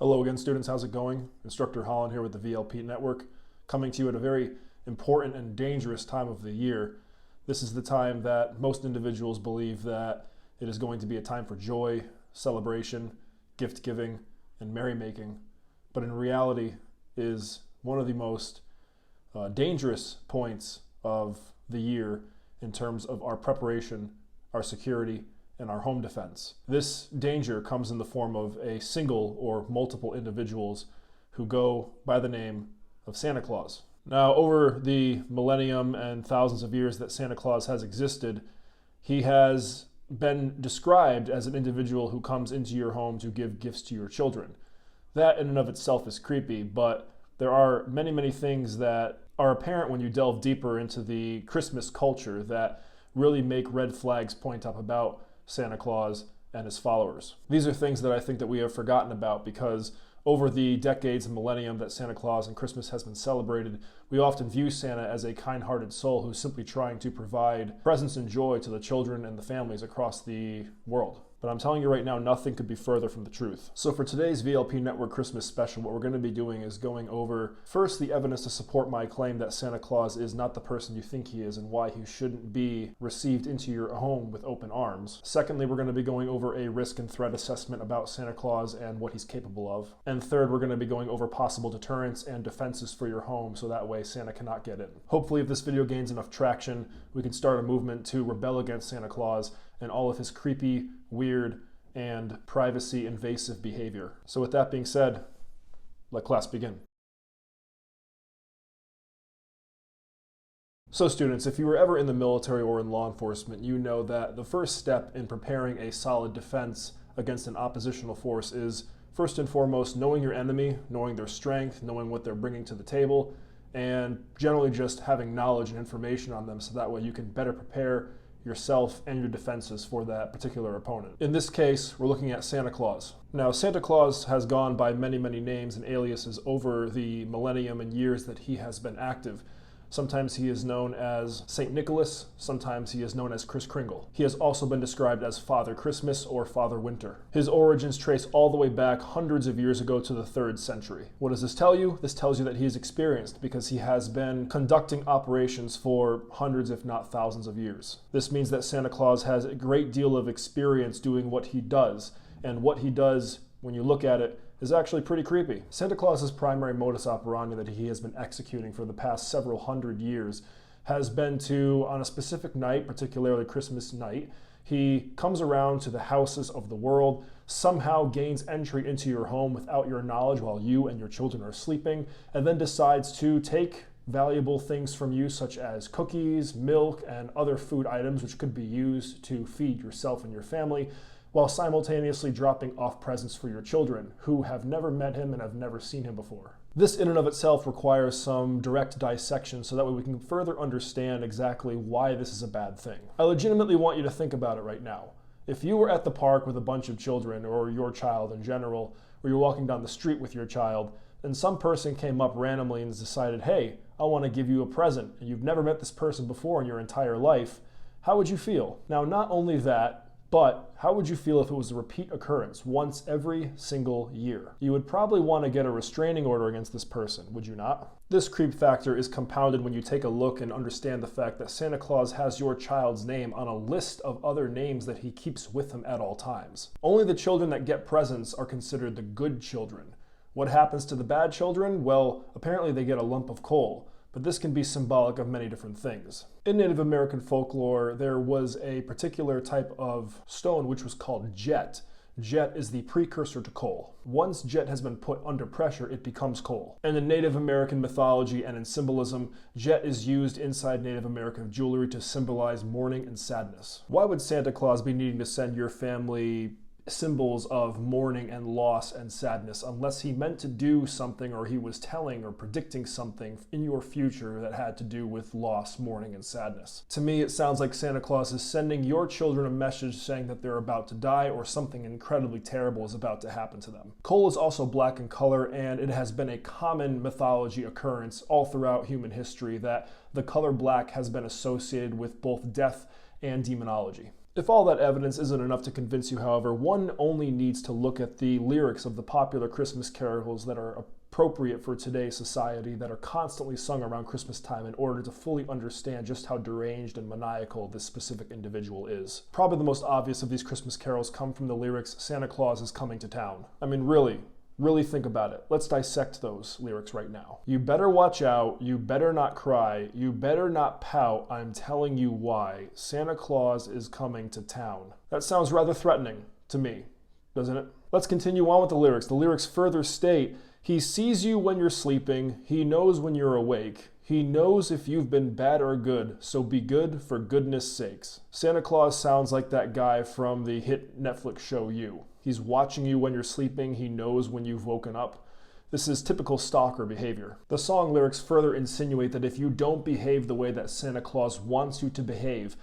Hello again, students. How's it going? Instructor Holland here with the VLP Network, coming to you at a very important and dangerous time of the year. This is the time that most individuals believe that it is going to be a time for joy, celebration, gift giving, and merrymaking. But in reality, is one of the most dangerous points of the year in terms of our preparation, our security, and our home defense. This danger comes in the form of a single or multiple individuals who go by the name of Santa Claus. Now, over the millennium and thousands of years that Santa Claus has existed, he has been described as an individual who comes into your home to give gifts to your children. That in and of itself is creepy, but there are many things that are apparent when you delve deeper into the Christmas culture that really make red flags point up about Santa Claus and his followers. These are things that I think that we have forgotten about because over the decades and millennium that Santa Claus and Christmas has been celebrated, we often view Santa as a kind-hearted soul who's simply trying to provide presents and joy to the children and the families across the world. But I'm telling you right now, nothing could be further from the truth. So for today's VLP Network Christmas Special, what we're going to be doing is going over, first, the evidence to support my claim that Santa Claus is not the person you think he is and why he shouldn't be received into your home with open arms. Secondly, we're going to be going over a risk and threat assessment about Santa Claus and what he's capable of. And third, we're going to be going over possible deterrents and defenses for your home so that way Santa cannot get in. Hopefully, if this video gains enough traction, we can start a movement to rebel against Santa Claus and all of his creepy, weird, and privacy invasive behavior. So with that being said, let class begin. So students, if you were ever in the military or in law enforcement, you know that the first step in preparing a solid defense against an oppositional force is, first and foremost, knowing your enemy, knowing their strength, knowing what they're bringing to the table, and generally just having knowledge and information on them so that way you can better prepare yourself and your defenses for that particular opponent. In this case, we're looking at Santa Claus. Now, Santa Claus has gone by many names and aliases over the millennium and years that he has been active. Sometimes he is known as St. Nicholas, sometimes he is known as Kris Kringle. He has also been described as Father Christmas or Father Winter. His origins trace all the way back hundreds of years ago to the 3rd century. What does this tell you? This tells you that he is experienced because he has been conducting operations for hundreds if not thousands of years. This means that Santa Claus has a great deal of experience doing what he does, and what he does, when you look at it, is actually pretty creepy. Santa Claus's primary modus operandi that he has been executing for the past several hundred years has been to, on a specific night, particularly Christmas night, he comes around to the houses of the world, somehow gains entry into your home without your knowledge while you and your children are sleeping, and then decides to take valuable things from you such as cookies, milk, and other food items which could be used to feed yourself and your family, while simultaneously dropping off presents for your children who have never met him and have never seen him before. This in and of itself requires some direct dissection so that way we can further understand exactly why this is a bad thing. I legitimately want you to think about it right now. If you were at the park with a bunch of children, or your child in general, or you're walking down the street with your child, and some person came up randomly and decided, hey, I want to give you a present, and you've never met this person before in your entire life, how would you feel? Now, not only that, but how would you feel if it was a repeat occurrence once every single year? You would probably want to get a restraining order against this person, would you not? This creep factor is compounded when you take a look and understand the fact that Santa Claus has your child's name on a list of other names that he keeps with him at all times. Only the children that get presents are considered the good children. What happens to the bad children? Well, apparently they get a lump of coal. But this can be symbolic of many different things. In Native American folklore, there was a particular type of stone which was called jet. Jet is the precursor to coal. Once jet has been put under pressure, it becomes coal. And in Native American mythology and in symbolism, jet is used inside Native American jewelry to symbolize mourning and sadness. Why would Santa Claus be needing to send your family symbols of mourning and loss and sadness unless he meant to do something, or he was telling or predicting something in your future that had to do with loss, mourning, and sadness? To me, it sounds like Santa Claus is sending your children a message saying that they're about to die or something incredibly terrible is about to happen to them. Coal is also black in color, and it has been a common mythology occurrence all throughout human history that the color black has been associated with both death and demonology. If all that evidence isn't enough to convince you, however, one only needs to look at the lyrics of the popular Christmas carols that are appropriate for today's society, that are constantly sung around Christmas time, in order to fully understand just how deranged and maniacal this specific individual is. Probably the most obvious of these Christmas carols come from the lyrics, "Santa Claus is coming to town." I mean, really think about it. Let's dissect those lyrics right now. "You better watch out, you better not cry, you better not pout, I'm telling you why. Santa Claus is coming to town." That sounds rather threatening to me, doesn't it? Let's continue on with the lyrics. The lyrics further state, "He sees you when you're sleeping, he knows when you're awake. He knows if you've been bad or good, so be good for goodness sakes." Santa Claus sounds like that guy from the hit Netflix show You. He's watching you when you're sleeping, he knows when you've woken up. This is typical stalker behavior. The song lyrics further insinuate that if you don't behave the way that Santa Claus wants you to behave,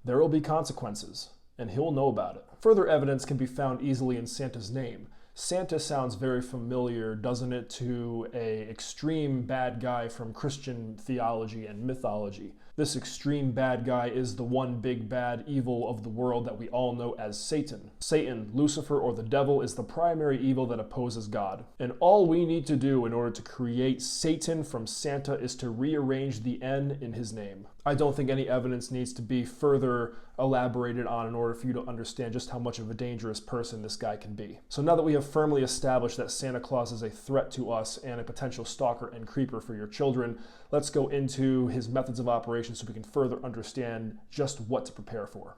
there will be consequences, and he'll know about it. Further evidence can be found easily in Santa's name. Santa sounds very familiar, doesn't it, to an extreme bad guy from Christian theology and mythology. This extreme bad guy is the one big bad evil of the world that we all know as Satan. Satan, Lucifer, or the devil, is the primary evil that opposes God. And all we need to do in order to create Satan from Santa is to rearrange the N in his name. I don't think any evidence needs to be further elaborated on in order for you to understand just how much of a dangerous person this guy can be. So now that we have firmly established that Santa Claus is a threat to us and a potential stalker and creeper for your children, let's go into his methods of operation so we can further understand just what to prepare for.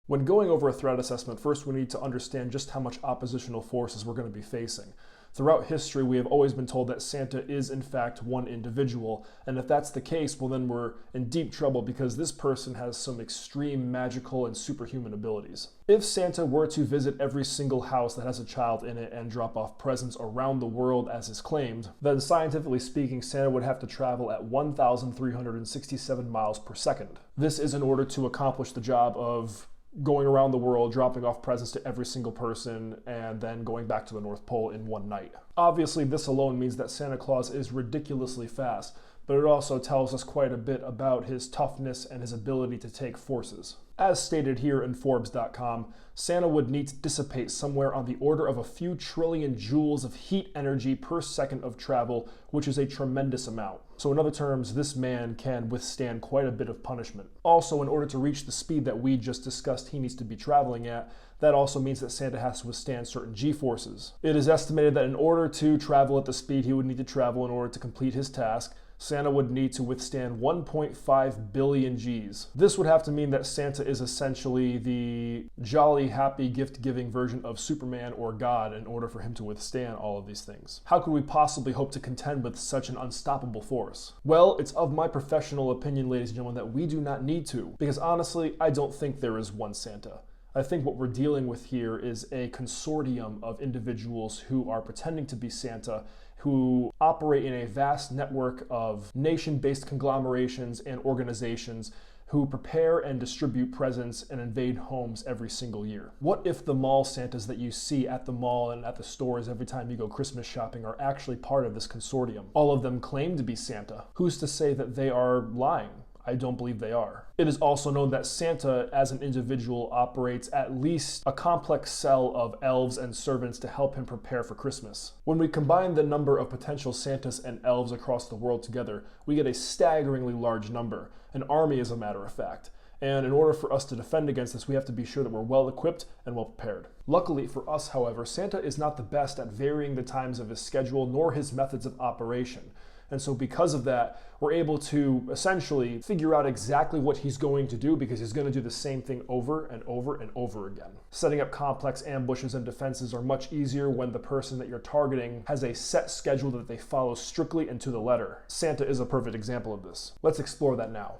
When going over a threat assessment, first we need to understand just how much oppositional forces we're going to be facing. Throughout history, we have always been told that Santa is in fact one individual, and if that's the case, well then we're in deep trouble because this person has some extreme magical and superhuman abilities. If Santa were to visit every single house that has a child in it and drop off presents around the world as is claimed, then scientifically speaking, Santa would have to travel at 1,367 miles per second. This is in order to accomplish the job of going around the world, dropping off presents to every single person, and then going back to the North Pole in one night. Obviously, this alone means that Santa Claus is ridiculously fast, but it also tells us quite a bit about his toughness and his ability to take forces. As stated here in Forbes.com, Santa would need to dissipate somewhere on the order of a few trillion joules of heat energy per second of travel, which is a tremendous amount. So in other terms, this man can withstand quite a bit of punishment. Also, in order to reach the speed that we just discussed he needs to be traveling at, that also means that Santa has to withstand certain G-forces. It is estimated that in order to travel at the speed he would need to travel in order to complete his task, Santa would need to withstand 1.5 billion Gs. This would have to mean that Santa is essentially the jolly, happy, gift-giving version of Superman or God in order for him to withstand all of these things. How could we possibly hope to contend with such an unstoppable force? Well, it's of my professional opinion, ladies and gentlemen, that we do not need to, because honestly, I don't think there is one Santa. I think what we're dealing with here is a consortium of individuals who are pretending to be Santa, who operate in a vast network of nation-based conglomerations and organizations who prepare and distribute presents and invade homes every single year. What if the mall Santas that you see at the mall and at the stores every time you go Christmas shopping are actually part of this consortium? All of them claim to be Santa. Who's to say that they are lying? I don't believe they are. It is also known that Santa, as an individual, operates at least a complex cell of elves and servants to help him prepare for Christmas. When we combine the number of potential Santas and elves across the world together, we get a staggeringly large number, an army as a matter of fact. And in order for us to defend against this, we have to be sure that we're well equipped and well prepared. Luckily for us, however, Santa is not the best at varying the times of his schedule nor his methods of operation. And so because of that, we're able to essentially figure out exactly what he's going to do, because he's going to do the same thing over and over and over again. Setting up complex ambushes and defenses are much easier when the person that you're targeting has a set schedule that they follow strictly and to the letter. Santa is a perfect example of this. Let's explore that now.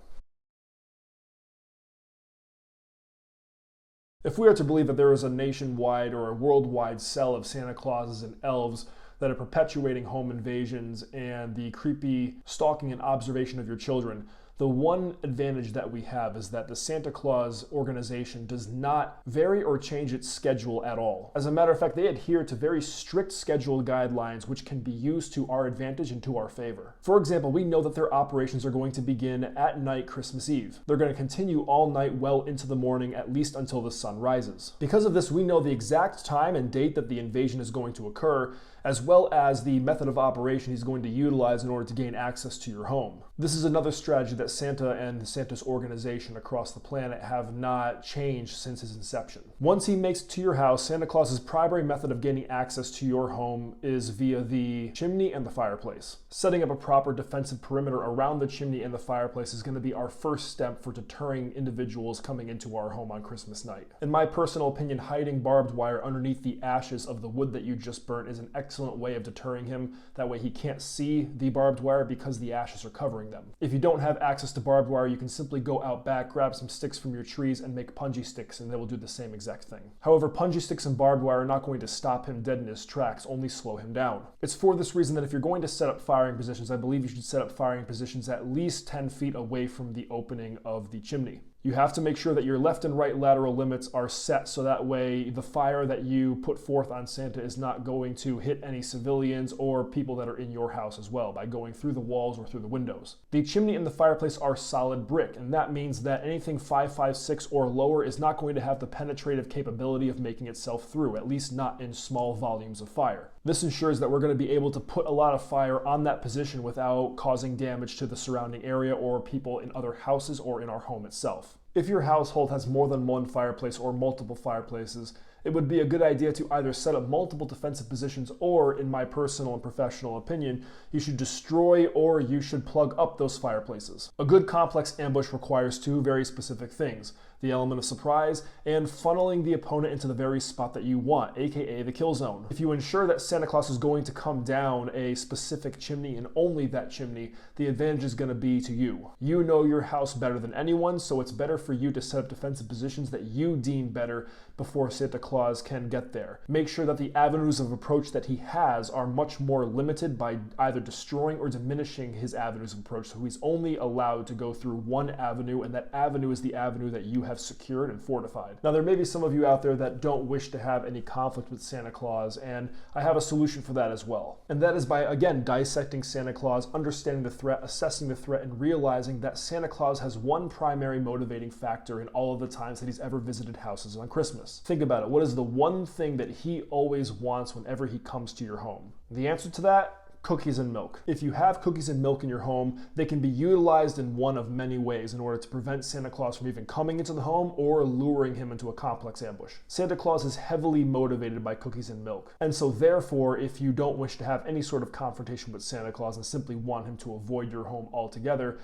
If we are to believe that there is a nationwide or a worldwide cell of Santa Clauses and elves that are perpetuating home invasions and the creepy stalking and observation of your children, The one advantage that we have is that the Santa Claus organization does not vary or change its schedule at all. As a matter of fact, they adhere to very strict schedule guidelines which can be used to our advantage and to our favor. For example, we know that their operations are going to begin at night Christmas Eve. They're going to continue all night well into the morning, at least until the sun rises. Because of this, we know the exact time and date that the invasion is going to occur, as well as the method of operation he's going to utilize in order to gain access to your home. This is another strategy that Santa and Santa's organization across the planet have not changed since his inception. Once he makes it to your house, Santa Claus's primary method of gaining access to your home is via the chimney and the fireplace. Setting up a proper defensive perimeter around the chimney and the fireplace is going to be our first step for deterring individuals coming into our home on Christmas night. In my personal opinion, hiding barbed wire underneath the ashes of the wood that you just burnt is an excellent way of deterring him. That way he can't see the barbed wire because the ashes are covering them. If you don't have access to barbed wire, you can simply go out back, grab some sticks from your trees, and make punji sticks, and they will do the same exact thing. However, punji sticks and barbed wire are not going to stop him dead in his tracks, only slow him down. It's for this reason that if you're going to set up firing positions, I believe you should set up firing positions at least 10 feet away from the opening of the chimney. You have to make sure that your left and right lateral limits are set so that way the fire that you put forth on Santa is not going to hit any civilians or people that are in your house as well by going through the walls or through the windows. The chimney and the fireplace are solid brick, and that means that anything 5.56 or lower is not going to have the penetrative capability of making itself through, at least not in small volumes of fire. This ensures that we're going to be able to put a lot of fire on that position without causing damage to the surrounding area or people in other houses or in our home itself. If your household has more than one fireplace or multiple fireplaces, it would be a good idea to either set up multiple defensive positions or, in my personal and professional opinion, you should destroy or you should plug up those fireplaces. A good complex ambush requires two very specific things: the element of surprise and funneling the opponent into the very spot that you want, aka the kill zone. If you ensure that Santa Claus is going to come down a specific chimney and only that chimney, the advantage is going to be to you. You know your house better than anyone, so it's better for you to set up defensive positions that you deem better before Santa Claus can get there. Make sure that the avenues of approach that he has are much more limited by either destroying or diminishing his avenues of approach, so he's only allowed to go through one avenue, and that avenue is the avenue that you have secured and fortified. Now, there may be some of you out there that don't wish to have any conflict with Santa Claus, and I have a solution for that as well. And that is by, again, dissecting Santa Claus, understanding the threat, assessing the threat, and realizing that Santa Claus has one primary motivating factor in all of the times that he's ever visited houses on Christmas. Think about it. What is the one thing that he always wants whenever he comes to your home? The answer to that: cookies and milk. If you have cookies and milk in your home, they can be utilized in one of many ways in order to prevent Santa Claus from even coming into the home or luring him into a complex ambush. Santa Claus is heavily motivated by cookies and milk. And so therefore, if you don't wish to have any sort of confrontation with Santa Claus and simply want him to avoid your home altogether,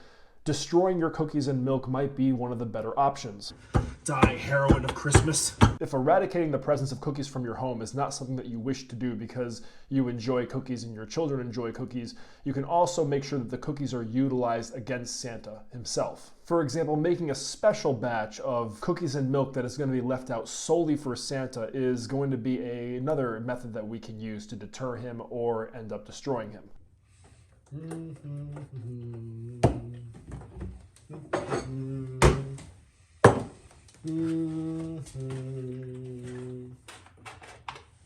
destroying your cookies and milk might be one of the better options. Die, heroine of Christmas. If eradicating the presence of cookies from your home is not something that you wish to do because you enjoy cookies and your children enjoy cookies, you can also make sure that the cookies are utilized against Santa himself. For example, making a special batch of cookies and milk that is going to be left out solely for Santa is going to be another method that we can use to deter him or end up destroying him.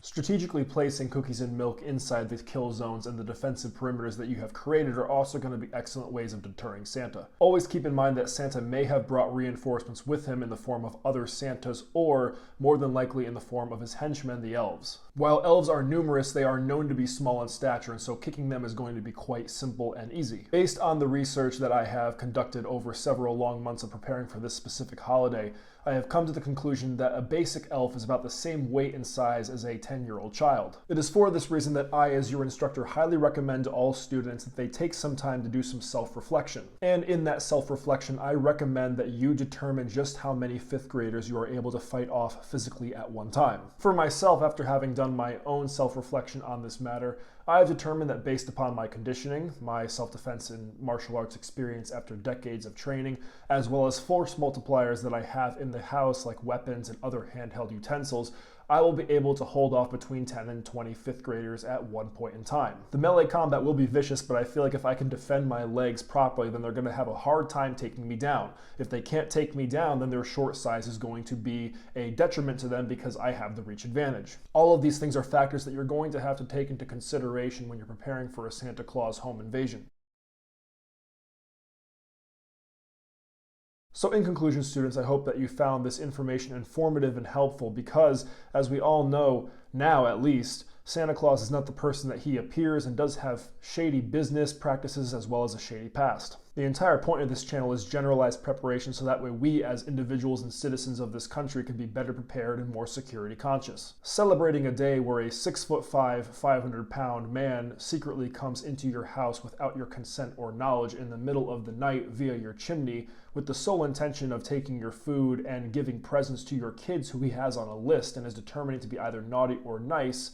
Strategically placing cookies and milk inside the kill zones and the defensive perimeters that you have created are also going to be excellent ways of deterring Santa. Always keep in mind that Santa may have brought reinforcements with him in the form of other Santas, or more than likely in the form of his henchmen, the elves. While elves are numerous, they are known to be small in stature, and so kicking them is going to be quite simple and easy. Based on the research that I have conducted over several long months of preparing for this specific holiday, I have come to the conclusion that a basic elf is about the same weight and size as a 10-year-old child. It is for this reason that I, as your instructor, highly recommend to all students that they take some time to do some self-reflection. And in that self-reflection, I recommend that you determine just how many 5th graders you are able to fight off physically at one time. For myself, after having done my own self-reflection on this matter, I have determined that based upon my conditioning, my self-defense and martial arts experience after decades of training, as well as force multipliers that I have in the house like weapons and other handheld utensils, I will be able to hold off between 10 and 20 fifth graders at one point in time. The melee combat will be vicious, but I feel like if I can defend my legs properly, then they're going to have a hard time taking me down. If they can't take me down, then their short size is going to be a detriment to them because I have the reach advantage. All of these things are factors that you're going to have to take into consideration when you're preparing for a Santa Claus home invasion. So in conclusion, students, I hope that you found this information informative and helpful because, as we all know, now at least, Santa Claus is not the person that he appears and does have shady business practices as well as a shady past. The entire point of this channel is generalized preparation so that way we as individuals and citizens of this country can be better prepared and more security conscious. Celebrating a day where a 6'5", 500-pound man secretly comes into your house without your consent or knowledge in the middle of the night via your chimney with the sole intention of taking your food and giving presents to your kids who he has on a list and is determining to be either naughty or nice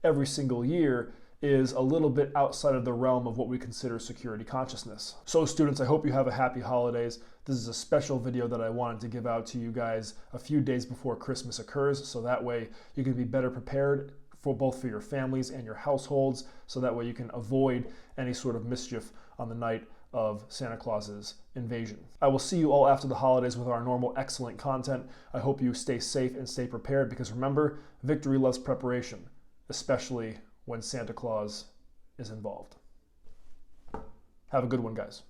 every single year is a little bit outside of the realm of what we consider security consciousness. So students, I hope you have a happy holidays. This is a special video that I wanted to give out to you guys a few days before Christmas occurs, so that way you can be better prepared for both for your families and your households, so that way you can avoid any sort of mischief on the night of Santa Claus's invasion. I will see you all after the holidays with our normal excellent content. I hope you stay safe and stay prepared because remember, victory loves preparation, especially when Santa Claus is involved. Have a good one, guys.